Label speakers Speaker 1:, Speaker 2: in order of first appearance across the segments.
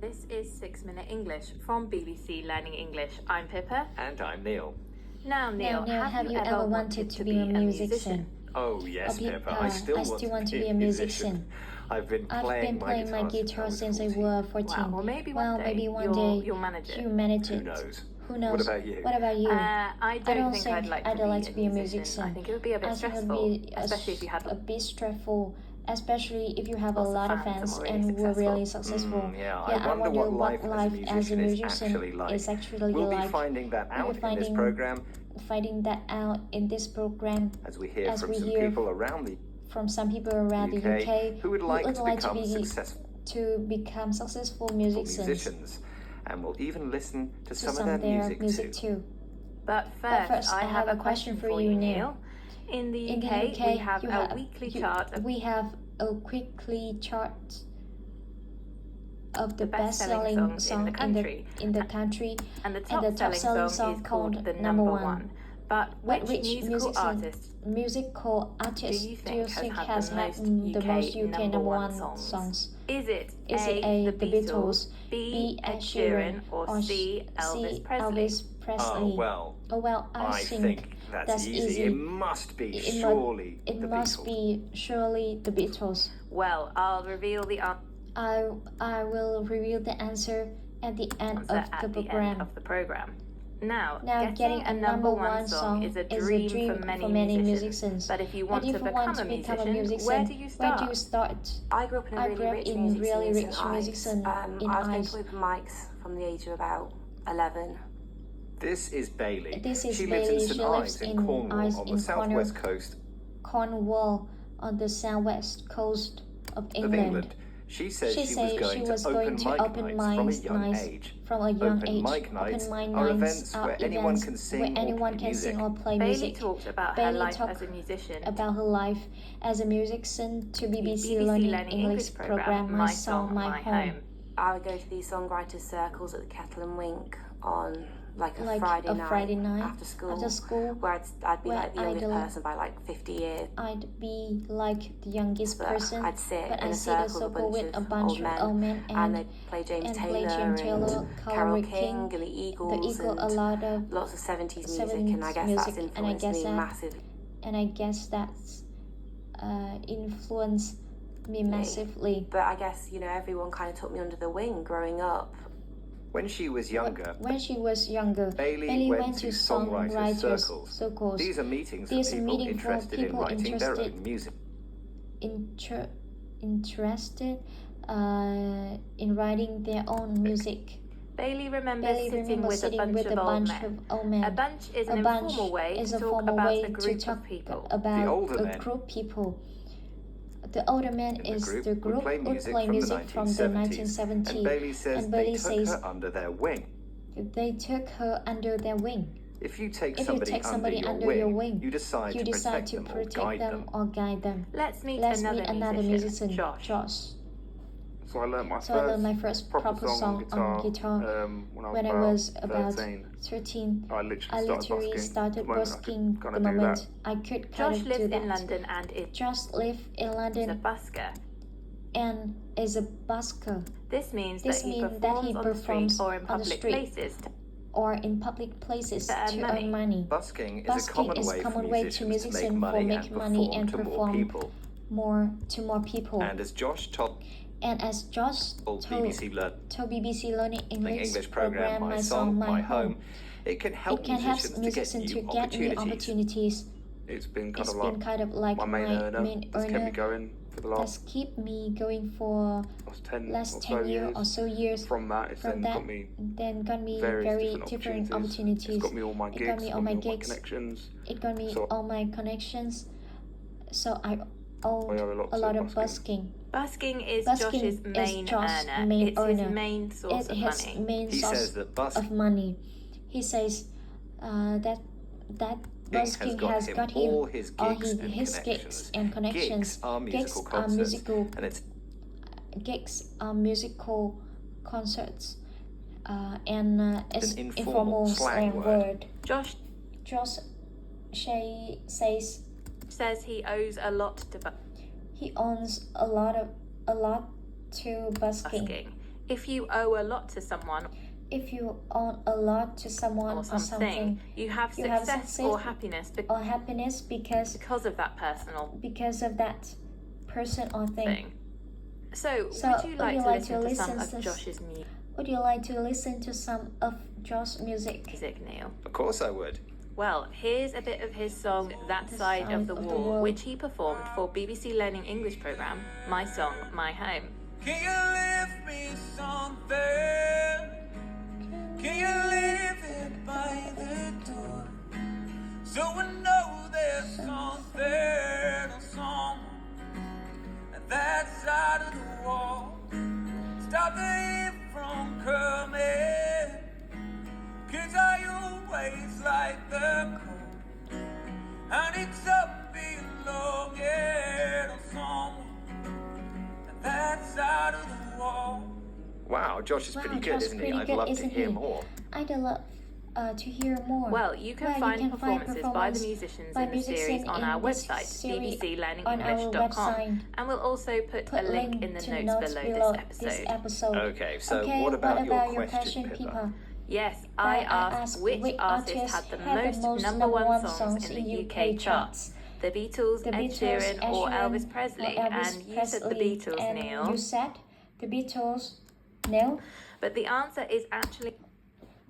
Speaker 1: This is 6-Minute English from BBC Learning English. I'm Pippa.
Speaker 2: And I'm Neil.
Speaker 1: Now, Neil,
Speaker 3: have you ever wanted to be a musician?
Speaker 2: Oh, yes, Pippa.
Speaker 3: I still want to be a musician.
Speaker 2: I've been playing
Speaker 3: my guitar since I was 14.
Speaker 1: Wow, well, maybe one day you'll manage it.
Speaker 3: You manage it.
Speaker 2: Who knows? What about you?
Speaker 1: I don't think I'd like to be a musician. I think it would be a bit stressful, especially if you had
Speaker 3: a bit stressful. Especially if you have a lot of fans and were really successful.
Speaker 2: I wonder what life as a musician
Speaker 3: is actually
Speaker 2: we'll
Speaker 3: like.
Speaker 2: We'll be finding that out in this program.
Speaker 3: Finding that out in this program.
Speaker 2: As we hear from some people around the
Speaker 3: UK
Speaker 2: who would like
Speaker 3: to become successful musicians.
Speaker 2: And we'll even listen to some of their music too.
Speaker 1: But first, I have a question for you, Neil. In the UK, we have a weekly chart.
Speaker 3: We have a weekly chart of the best-selling song in the country,
Speaker 1: and the top-selling song is called the number one. But which musical artist do you think has had the most UK number one songs? Is it A, the Beatles, B, Ed Sheeran, or C, Elvis Presley?
Speaker 2: Oh, well, I think that's easy. It must be surely
Speaker 3: the Beatles.
Speaker 1: Well, I'll reveal the answer.
Speaker 3: I will reveal the answer at the end of the program.
Speaker 1: Now, getting a number one song is a dream for many musicians. But if you want to become a musician, where do you start?
Speaker 4: I grew up in a really rich music scene. I was going to open mics from the age of about 11.
Speaker 2: This is Bailey.
Speaker 3: She
Speaker 2: lives in St Ives in Cornwall on the southwest coast.
Speaker 3: Cornwall on the southwest coast of England.
Speaker 2: She says she was going to open mic nights from a young age. Open mic nights are events where anyone can sing or play music.
Speaker 1: Bailey talked about her life as a musician.
Speaker 3: About her life as a musician to BBC Learning English program My Song, My Home.
Speaker 4: I would go to these songwriters' circles at the Kettle and Wink on like a Friday night after school, where I'd be like the youngest person by like 50 years.
Speaker 3: I'd be like the youngest person,
Speaker 4: I'd sit in a circle with a bunch of old men and they'd play James Taylor and Carole King and the Eagles and lots of 70s music, and I guess that's influenced me massively.
Speaker 3: And I guess that's influenced me massively.
Speaker 4: But I guess, everyone kind of took me under the wing growing up.
Speaker 2: When she was younger,
Speaker 3: Bailey went to songwriters' circles.
Speaker 2: These are meetings for people interested in writing their own music.
Speaker 3: Interested in writing their own music.
Speaker 1: Bailey remembers sitting with a bunch of old men. A bunch is an informal way to talk about a group of people.
Speaker 3: The older man is the group who play music from the 1970s.
Speaker 2: And Bailey says they took her under their wing.
Speaker 3: They took her under their wing.
Speaker 2: If you take somebody under your wing, you decide to protect them or guide them.
Speaker 1: Let's meet another musician, Josh.
Speaker 5: So I learned my first proper song on guitar when I was about 13. I literally started busking the moment I could
Speaker 1: Josh lives in London and
Speaker 3: is
Speaker 1: a busker.
Speaker 3: And is a busker.
Speaker 1: This means that he performs on the street or in public places to earn money.
Speaker 2: Busking is a common way for musicians to make money and perform
Speaker 3: to more people.
Speaker 2: And as Josh told
Speaker 3: told BBC Learning English program My Song, My Home,
Speaker 2: it can help musicians to get new opportunities.
Speaker 5: It's been kind of like my main earner. That's kept me going for the last
Speaker 3: keep me going for last 10 or so years.
Speaker 5: From that, it's then got me
Speaker 3: very different opportunities.
Speaker 5: It's got me all my gigs,
Speaker 3: it got me all my
Speaker 5: connections.
Speaker 3: It got me all my connections. So I owned a lot of busking.
Speaker 1: Busking is Josh's main earner. It's his main source of money.
Speaker 2: He says that
Speaker 3: money. He says that busking has got him
Speaker 2: all his
Speaker 3: gigs and connections.
Speaker 2: Gigs are musical concerts,
Speaker 3: gigs are musical concerts, and it's an informal slang word.
Speaker 1: Josh says he owes a lot to
Speaker 3: He owns a lot to busking.
Speaker 2: If you owe a lot to someone,
Speaker 1: if you owe a lot to someone or something,
Speaker 2: you have success or happiness
Speaker 1: because
Speaker 2: of that
Speaker 1: person or thing.
Speaker 2: So would you like to listen to some of Josh's music?
Speaker 1: Would you like to listen to some of Josh's music?
Speaker 2: Neil?
Speaker 3: Of course I would.
Speaker 2: Well, here's a bit of his song, That Side of the Wall, which he performed for BBC Learning English programme, My Song, My Home.
Speaker 6: Can you lift me something? Can you leave it by the door? So I know there's something or someone at that side of the wall. Stop the heat from coming, 'cause I always like the cold. I need some belonging or someone at that side of the wall.
Speaker 3: Wow, Josh is pretty good, isn't he? I'd love to hear more.
Speaker 1: I'd love to hear more.
Speaker 2: Well, you can find performances by the musicians in the series on our website, bbclearningenglish.com, and we'll also put a link in the notes below this episode.
Speaker 3: Okay, so what about your question, Pippa?
Speaker 2: Yes, I asked which artist had the most number one songs in the UK charts. The Beatles, Ed Sheeran, or Elvis Presley? And you said the Beatles, Neil.
Speaker 1: You said the Beatles, Neil.
Speaker 2: But the answer is actually...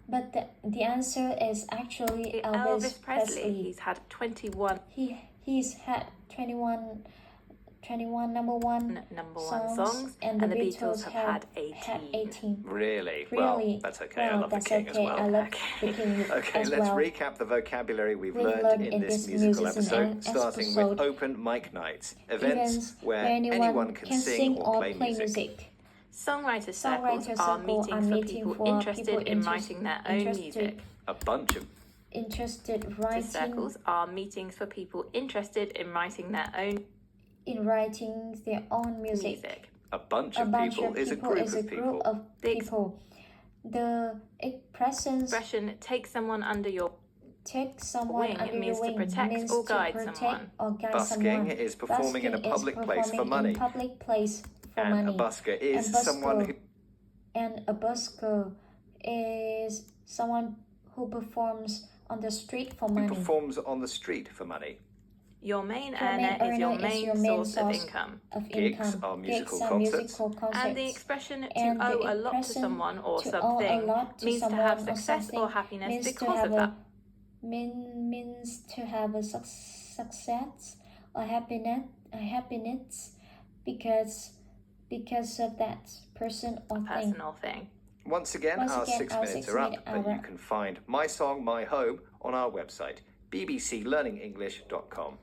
Speaker 1: the answer is actually Elvis Presley.
Speaker 2: He's had 21.
Speaker 1: He's had 21 number one songs, and the Beatles have had 18.
Speaker 3: Really? Well, that's okay. I love the King as well.
Speaker 1: I love the King
Speaker 3: Okay, let's recap the vocabulary we've learned in this musical episode, starting with open mic nights, events where anyone can sing or play music.
Speaker 2: Songwriter circles are meetings for people interested in writing their own music.
Speaker 3: A bunch of
Speaker 2: circles are meetings for people interested in writing their own music.
Speaker 3: A bunch of people is a group of people.
Speaker 1: The expression
Speaker 2: take someone under your wing means to protect or guide someone.
Speaker 3: Busking is performing in a public place for money. And a busker is someone who...
Speaker 1: And a busker is someone who performs on the street for money.
Speaker 3: Who performs on the street for money.
Speaker 2: Your main earner is your main source of income.
Speaker 3: Gigs are musical concerts.
Speaker 2: And the expression to owe a lot to someone or something means to have success or happiness because of that.
Speaker 1: Means to have a success or happiness because of that person or
Speaker 2: personal thing.
Speaker 3: Once again, our 6 minutes are up, but you can find My Song, My Home on our website, bbclearningenglish.com.